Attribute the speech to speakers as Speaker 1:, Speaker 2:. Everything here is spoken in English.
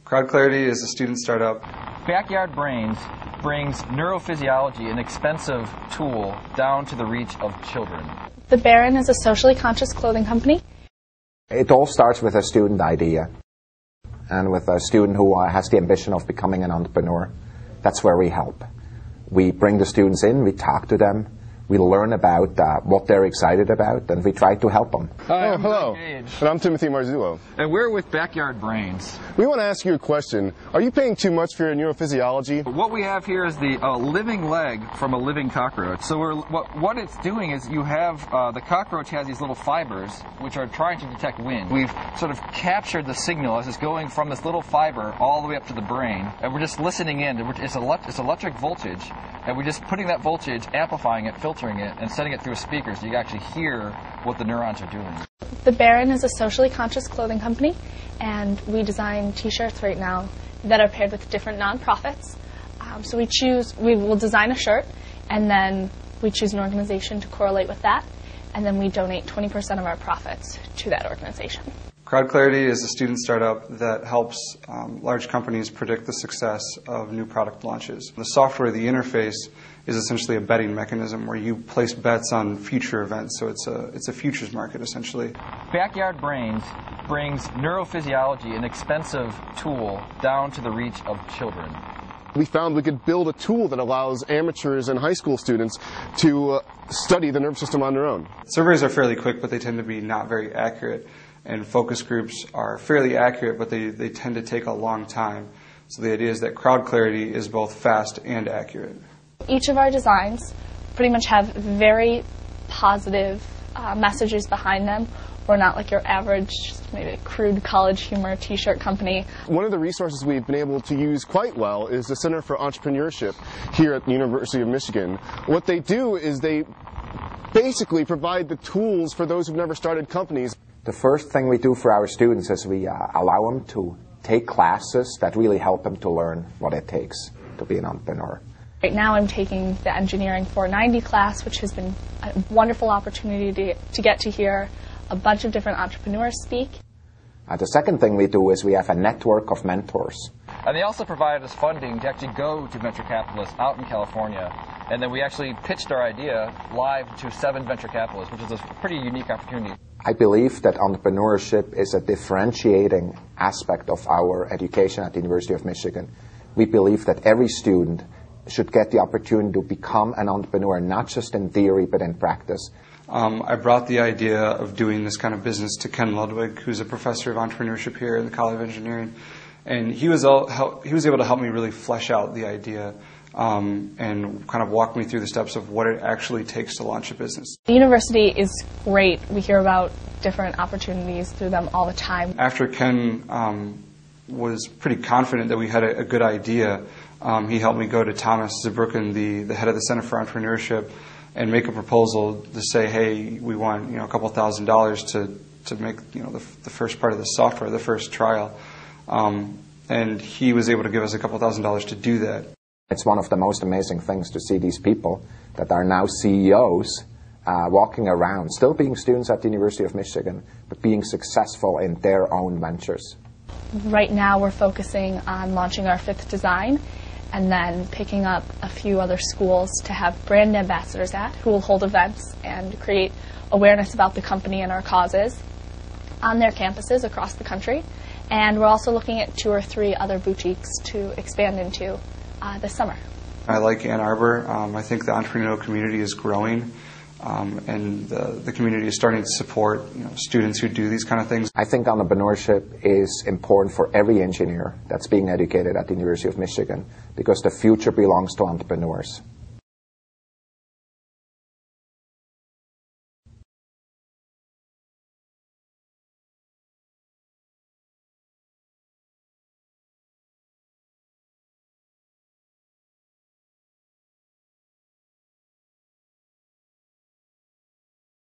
Speaker 1: Crowd Clarity is a student startup.
Speaker 2: Backyard Brains brings neurophysiology, an expensive tool, down to the reach of children.
Speaker 3: The Baron is a socially conscious clothing company.
Speaker 4: It all starts with a student idea and with a student who has the ambition of becoming an entrepreneur. That's where we help. We bring the students in, we talk to them, we learn about what they're excited about, and we try to help them.
Speaker 5: Hi, hello. And I'm Timothy Marzullo.
Speaker 2: And we're with Backyard Brains.
Speaker 5: We want to ask you a question. Are you paying too much for your neurophysiology?
Speaker 2: What we have here is the living leg from a living cockroach. So what it's doing is you have, the cockroach has these little fibers which are trying to detect wind. We've sort of captured the signal as it's going from this little fiber all the way up to the brain, and we're just listening in. It's electric voltage, and we're just putting that voltage, amplifying it, filtering it, and sending it through a speaker so you can actually hear what the neurons are doing.
Speaker 3: The Baron is a socially conscious clothing company, and we design t-shirts right now that are paired with different nonprofits. So we will design a shirt, and then we choose an organization to correlate with that, and then we donate 20% of our profits to that organization.
Speaker 1: Crowd Clarity is a student startup that helps large companies predict the success of new product launches. The software, the interface, is essentially a betting mechanism where you place bets on future events. So it's a futures market, essentially.
Speaker 2: Backyard Brains brings neurophysiology, an expensive tool, down to the reach of children.
Speaker 5: We found we could build a tool that allows amateurs and high school students to study the nervous system on their own.
Speaker 1: Surveys are fairly quick, but they tend to be not very accurate. And focus groups are fairly accurate, but they tend to take a long time. So the idea is that Crowd Clarity is both fast and accurate.
Speaker 3: Each of our designs pretty much have very positive messages behind them. We're not like your average, maybe crude college humor t-shirt company.
Speaker 5: One of the resources we've been able to use quite well is the Center for Entrepreneurship here at the University of Michigan. What they do is they basically provide the tools for those who've never started companies.
Speaker 4: The first thing we do for our students is we allow them to take classes that really help them to learn what it takes to be an entrepreneur.
Speaker 3: Right now I'm taking the Engineering 490 class, which has been a wonderful opportunity to get to hear a bunch of different entrepreneurs speak.
Speaker 4: The second thing we do is we have a network of mentors.
Speaker 2: And they also provided us funding to actually go to venture capitalists out in California. And then we actually pitched our idea live to 7 venture capitalists, which is a pretty unique opportunity.
Speaker 4: I believe that entrepreneurship is a differentiating aspect of our education at the University of Michigan. We believe that every student should get the opportunity to become an entrepreneur, not just in theory, but in practice.
Speaker 1: I brought the idea of doing this kind of business to Ken Ludwig, who's a professor of entrepreneurship here in the College of Engineering. And he was able to help me really flesh out the idea and kind of walk me through the steps of what it actually takes to launch a business.
Speaker 3: The university is great. We hear about different opportunities through them all the time.
Speaker 1: After Ken was pretty confident that we had a good idea, he helped me go to Thomas Zurbuchen, the head of the Center for Entrepreneurship, and make a proposal to say, hey, we want a couple $1,000s to make the first part of the software, the first trial. And he was able to give us a couple $1,000s to do that.
Speaker 4: It's one of the most amazing things to see these people that are now CEOs walking around, still being students at the University of Michigan, but being successful in their own ventures.
Speaker 3: Right now we're focusing on launching our 5th design and then picking up a few other schools to have brand ambassadors at who will hold events and create awareness about the company and our causes on their campuses across the country. And we're also looking at 2 or 3 other boutiques to expand into this summer.
Speaker 1: I like Ann Arbor. I think the entrepreneurial community is growing, and the community is starting to support students who do these kind of things.
Speaker 4: I think entrepreneurship is important for every engineer that's being educated at the University of Michigan because the future belongs to entrepreneurs.